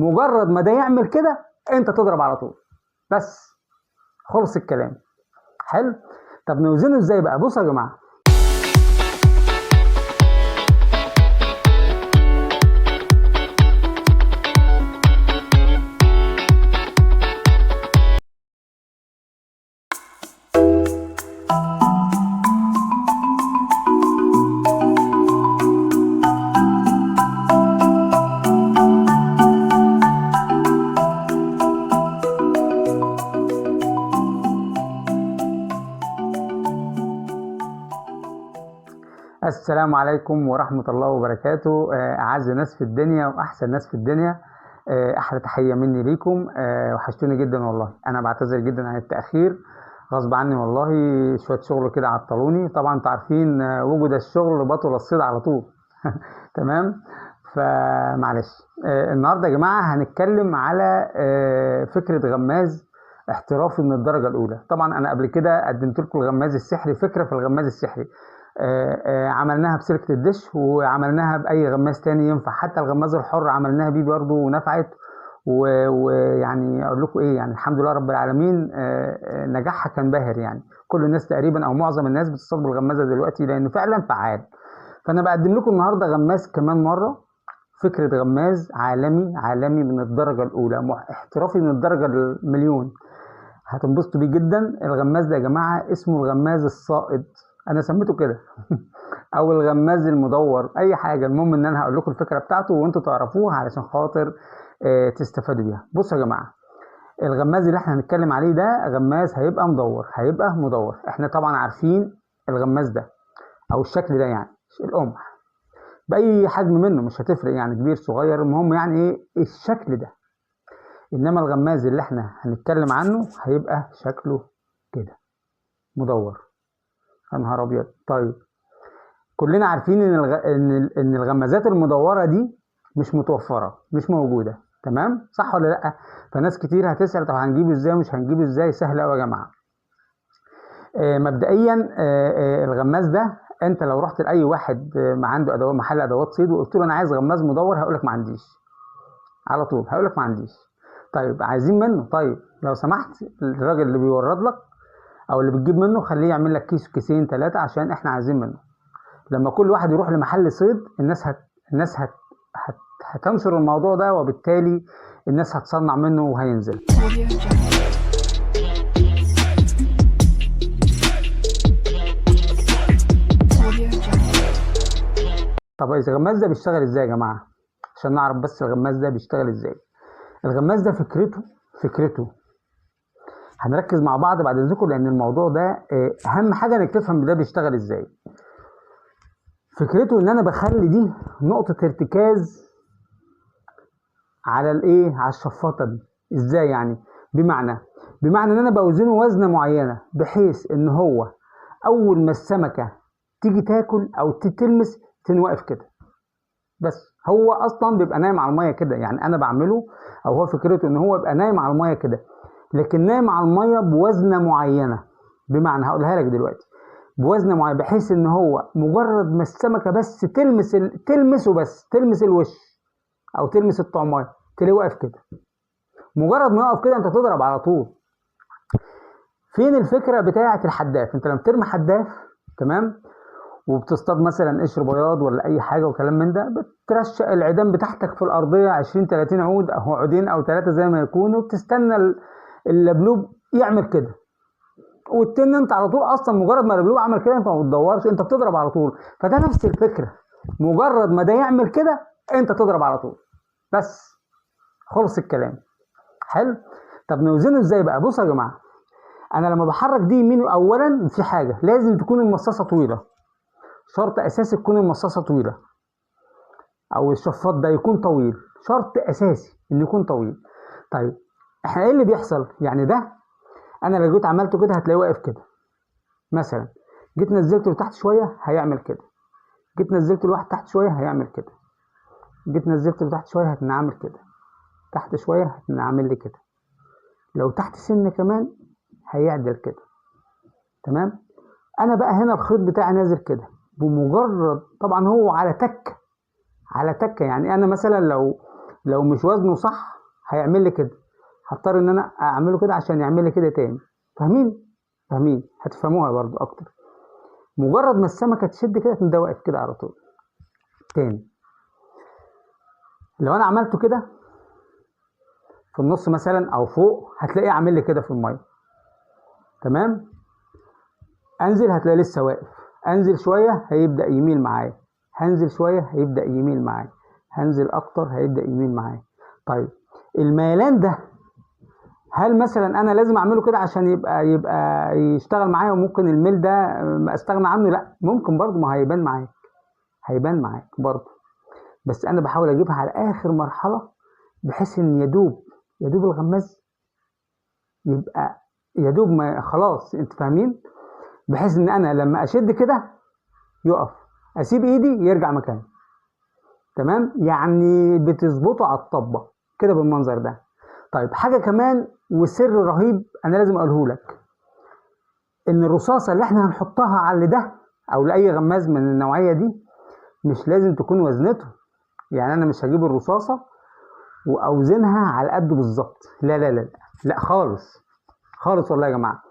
مجرد ما ده يعمل كده انت تضرب على طول، بس خلص الكلام. حلو. طب نوزنه ازاي بقى؟ بصوا يا جماعه، السلام عليكم ورحمة الله وبركاته. أعز ناس في الدنيا وأحسن ناس في الدنيا، أحلى تحية مني ليكم. وحشتوني جدا والله. أنا بعتذر جدا عن التأخير، غصب عني والله، شوية شغل كده عطلوني. طبعا انتوا عارفين وجد الشغل بطل الصيد على طول. تمام. فمعلش. النهاردة يا جماعة هنتكلم على فكرة غماز احترافي من الدرجة الأولى. طبعا أنا قبل كده قدمت لكم الغماز السحري، فكرة في الغماز السحري. عملناها بسلكة الدش، وعملناها بأي غماز تاني ينفع، حتى الغماز الحر عملناها بيه برضه ونفعت. ويعني أقول لكم إيه، يعني الحمد لله رب العالمين، نجاحها كان باهر. يعني كل الناس تقريبا أو معظم الناس بتصطاد بالغمازة دلوقتي لأنه فعلا فعال. فأنا بقدم لكم النهاردة غماز كمان مرة، فكرة غماز عالمي من الدرجة الأولى، احترافي من الدرجة المليون. هتنبسطوا بيه جدا. الغماز ده يا جماعة اسمه الغماز الصائد، انا سميته كده. او الغماز المدور، اي حاجه. المهم ان انا هقول لكم الفكره بتاعته وانتوا تعرفوها علشان خاطر تستفادوا بيها. بصوا يا جماعه، الغماز اللي احنا هنتكلم عليه ده غماز هيبقى مدور. احنا طبعا عارفين الغماز ده او الشكل ده، يعني القمح باي حجم منه مش هتفرق، يعني كبير صغير، المهم يعني ايه الشكل ده. انما الغماز اللي احنا هنتكلم عنه هيبقى شكله كده مدور. يا نهار ابيض. طيب كلنا عارفين ان الغمازات المدوره دي مش متوفره، مش موجوده. تمام، صح ولا لا؟ فناس كتير هتسال طب هنجيبه ازاي ومش هنجيبه ازاي. سهل قوي يا جماعه. مبدئيا الغماز ده انت لو رحت لاي واحد ما عنده ادوات، محل ادوات صيد، وقلت له انا عايز غماز مدور، هيقول لك ما عنديش. على طول هيقول لك ما عنديش. طيب عايزين منه، طيب لو سمحت الراجل اللي بيورد لك او اللي بتجيب منه خليه يعمل لك كيس كيسين 3 عشان احنا عايزين منه. لما كل واحد يروح لمحل صيد الناس هتنشر الموضوع ده، وبالتالي الناس هتصنع منه وهينزل. طب الغماز ده بيشتغل ازاي يا جماعه؟ عشان نعرف بس الغماز ده بيشتغل ازاي. الغماز ده فكرته هنركز مع بعض بعد اذنكم، لان الموضوع ده اهم حاجه انك تفهم ده بيشتغل ازاي. فكرته ان انا بخلي دي نقطه ارتكاز على الايه، على الشفاطه دي. ازاي يعني؟ بمعنى ان انا بوزنه وزنه معينه، بحيث ان هو اول ما السمكه تيجي تاكل او تلمس تنوقف كده. بس هو اصلا بيبقى نايم على الميه كده، يعني انا بعمله، او هو فكرته ان هو يبقى نايم على الميه كده، لكن نايم على الميه بوزنه معينه. بمعنى هقولها لك دلوقتي، بوزنه معينه، بحيث ان هو مجرد ما السمكه بس تلمس الوش او تلمس الطعميه تلاقيه واقف كده. مجرد ما يقف كده انت تضرب على طول. فين الفكره بتاعه الحداف؟ انت لما بترمي حداف، تمام، وبتصطاد مثلا قشر بياض ولا اي حاجه وكلام من ده، بترشق العيدان بتاعتك في الارضيه 20 30 عود، او عودين او 3 زي ما يكونوا، وبتستنى اللبلوب يعمل كده، والتن انت على طول اصلا مجرد ما اللبلوب عمل كده انت ما بتدورش، انت بتضرب على طول. فده نفس الفكره، مجرد ما ده يعمل كده انت تضرب على طول، بس خلص الكلام. حلو. طب نوزنه ازاي بقى؟ بصوا يا جماعه، انا لما بحرك دي يمين، اولا في حاجه لازم تكون المصاصه طويله، شرط اساسي تكون المصاصه طويله، او الشفاط ده يكون طويل، شرط اساسي انه يكون طويل. طيب احنا ايه اللي بيحصل؟ يعني ده انا لو جيت عملته كده هتلاقيه واقف كده مثلا، جيت نزلته لتحت شويه هيعمل كده، جيت نزلته لواحد تحت شويه هيعمل كده، جيت نزلته لتحت شويه هتنعمل كده، تحت شويه هتنعمل لي كده، لو تحت سنه كمان هيعدل كده. تمام. انا بقى هنا الخيط بتاعي نازل كده، بمجرد طبعا هو على تكه، يعني انا مثلا لو مش وزنه صح هيعمل لي كده، هضطر ان انا اعمله كده عشان يعمل لي كده تاني. فاهمين؟ هتفهموها برضو اكتر. مجرد ما السمكه تشد كده ده واقف كده على طول. تاني، لو انا عملته كده في النص مثلا او فوق هتلاقيه عامل لي كده في الميه. تمام. انزل هتلاقيه لسه واقف، انزل شويه هيبدا يميل معايا، هنزل شويه هيبدا يميل معايا، هنزل اكتر هيبدا يميل معايا. طيب الميلان ده هل مثلا انا لازم اعمله كده عشان يبقى يشتغل معايا، وممكن الميل ده ما استغنى عنه؟ لا، ممكن برضه، ما هيبان معاك برضه، بس انا بحاول اجيبها على اخر مرحله بحيث ان يدوب الغماز يبقى يدوب، ما خلاص انت فاهمين، بحيث ان انا لما اشد كده يقف، اسيب ايدي يرجع مكانه. تمام، يعني بتظبطه على الطبه كده بالمنظر ده. طيب حاجه كمان وسر رهيب انا لازم اقوله لك، ان الرصاصه اللي احنا هنحطها على ده او لاي غماز من النوعيه دي مش لازم تكون وزنته. يعني انا مش هجيب الرصاصه واوزنها على قده بالظبط، لا لا لا لا خالص والله يا جماعه.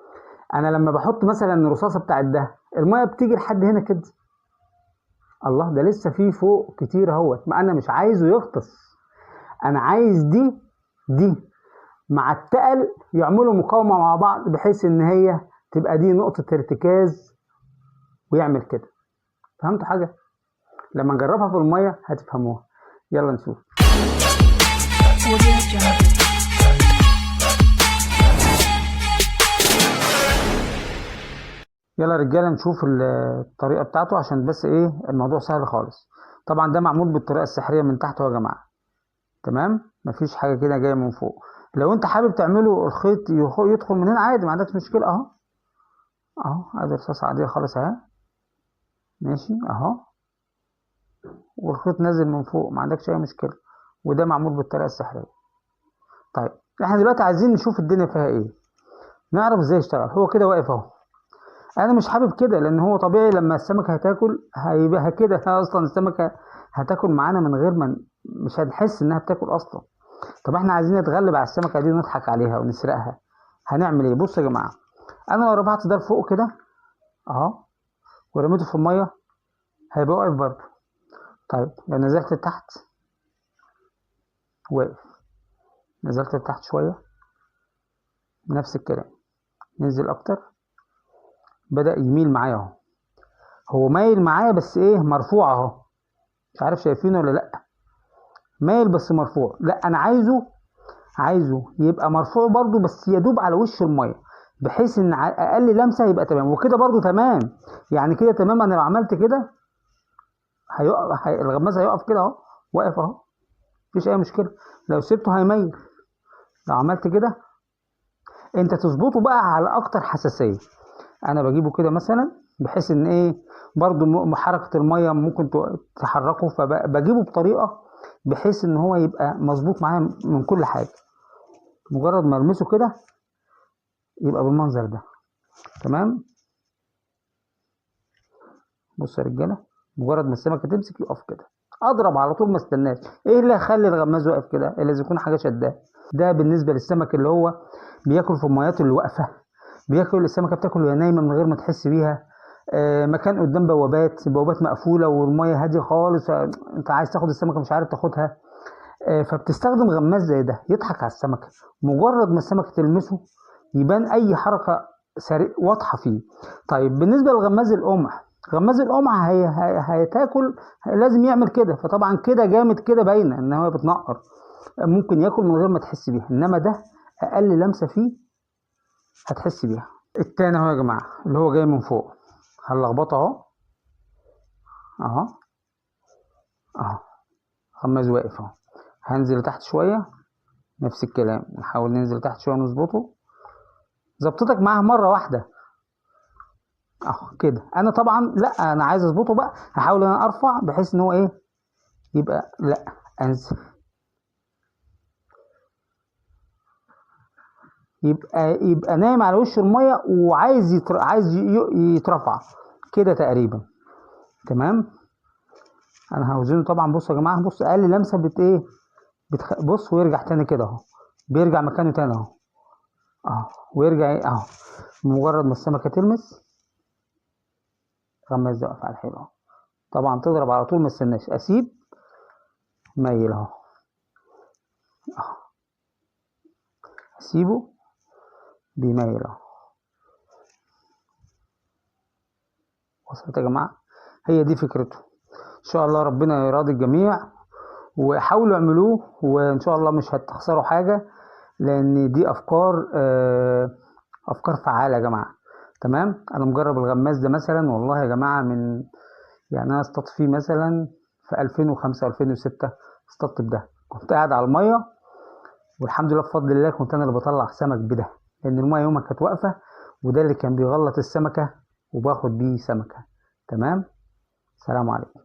انا لما بحط مثلا الرصاصه بتاعت ده، الميه بتيجي لحد هنا كده، الله ده لسه فيه فوق كتير اهوت، ما انا مش عايزه يغطس، انا عايز دي مع التقل يعملوا مقاومه مع بعض بحيث ان هي تبقى دي نقطه ارتكاز ويعمل كده. فهمتوا حاجه؟ لما نجربها في الميه هتفهموها. يلا نشوف. يلا يا رجاله نشوف الطريقه بتاعته عشان بس ايه الموضوع سهل خالص. طبعا ده معمول بالطريقه السحريه من تحت يا جماعه. تمام، مفيش حاجه كده جايه من فوق. لو انت حابب تعمله الخيط يدخل من هنا عادي، ما عندكش مشكله. اهو ادي رصاصه عاديه خالص اهي، ماشي اهو، والخيط نازل من فوق، ما عندكش اي مشكله، وده معمول بالطريقه السحريه. طيب احنا دلوقتي عايزين نشوف الدنيا فيها ايه، نعرف ازاي يشتغل. هو كده واقف اهو، انا مش حابب كده لان هو طبيعي لما السمكه هتاكل هيبقى كده اصلا السمكه هتاكل معانا من غير ما مش هنحس انها بتاكل اصلا. طب احنا عايزين نتغلب على السمكه دي ونضحك عليها ونسرقها، هنعمل ايه؟ بصوا يا جماعه، انا لو رفعت ده لفوق كده اهو ورميته في الميه هيبقى واقف برضه. طيب لو نزلت لتحت واقف، نزلت لتحت شويه نفس الكلام، ننزل اكتر بدأ يميل معايا اهو، هو مايل معايا بس ايه مرفوع اهو، مش عارف شايفينه ولا لا، مايل بس مرفوع. لا انا عايزه يبقى مرفوع برضو بس يدوب على وش الميه بحيث ان على اقل لمسه يبقى تمام، وكده برضو تمام، يعني كده تمام. انا لو عملت كده هيقف، الغماز هيقف كده اهو، واقف اهو، مفيش اي مشكله. لو سبته هيميل، لو عملت كده انت تظبطه بقى على اكتر حساسيه. انا بجيبه كده مثلا بحيث ان ايه برضو حركه الميه ممكن تحركه، فبجيبه بطريقه بحيث ان هو يبقى مظبوط معايا من كل حاجه. مجرد ما المسه كده يبقى بالمنظر ده. تمام، بص يا رجاله، مجرد ما السمكه تمسك يقف كده، اضرب على طول ما استناش. ايه اللي هيخلي الغماز واقف كده؟ لازم يكون حاجه شداه. ده بالنسبه للسمك اللي هو بياكل في الميات اللي واقفه، بياكل السمكه بتاكل وهي نايمه من غير ما تحس بيها، مكان قدام بوابات مقفوله والميه هاديه خالص، انت عايز تاخد السمكه مش عارف تاخدها، فبتستخدم غماز زي ده يضحك على السمكه. مجرد ما السمكه تلمسه يبان اي حركه واضحه فيه. طيب بالنسبه لغماز القمع، غماز القمع هيتاكل لازم يعمل كده، فطبعا كده جامد كده باينه ان هو بتنقر، ممكن ياكل من غير ما تحس بيها، انما ده اقل لمسه فيه هتحس بيها. التاني اهو يا جماعه اللي هو جاي من فوق، هنلخبطه اهو اهو، غماز واقف اهو، هنزل تحت شويه نفس الكلام، نحاول ننزل تحت شويه نظبطه، ظبطتك معاه مره واحده اهو كده. انا طبعا لا، انا عايز اظبطه بقى، هحاول ان انا ارفع بحيث ان هو ايه يبقى، لا انزل، يبقى نايم على وش الميه وعايز يترفع كده تقريبا. تمام، انا هوزنه طبعا. بصوا يا جماعه، بص اقل لمسه ايه بص ويرجع تاني كده اهو، بيرجع مكانه تاني اهو، ويرجع اهو. مجرد ما السمكة تلمس، 5 دقايق على الحيل اهو. طبعا تضرب على طول، ما استناش، اسيب ميل اهو، اسيبه بيميل اهو. وصلت يا جماعة؟ هي دي فكرته. ان شاء الله ربنا يراضي الجميع، وحاولوا اعملوه، وان شاء الله مش هتخسروا حاجة، لان دي افكار فعالة يا جماعة. تمام. انا مجرب الغماز ده مثلا والله يا جماعة، من يعني انا اصطدت فيه مثلا في 2005 2006. اصطدت بده، كنت قاعد على المية، والحمد لله بفضل الله كنت انا اللي بطلع سمك بده، لان المية يومها كانت واقفة، وده اللي كان بيغلط السمكة وباخد بيه سمكة. تمام. سلام عليكم.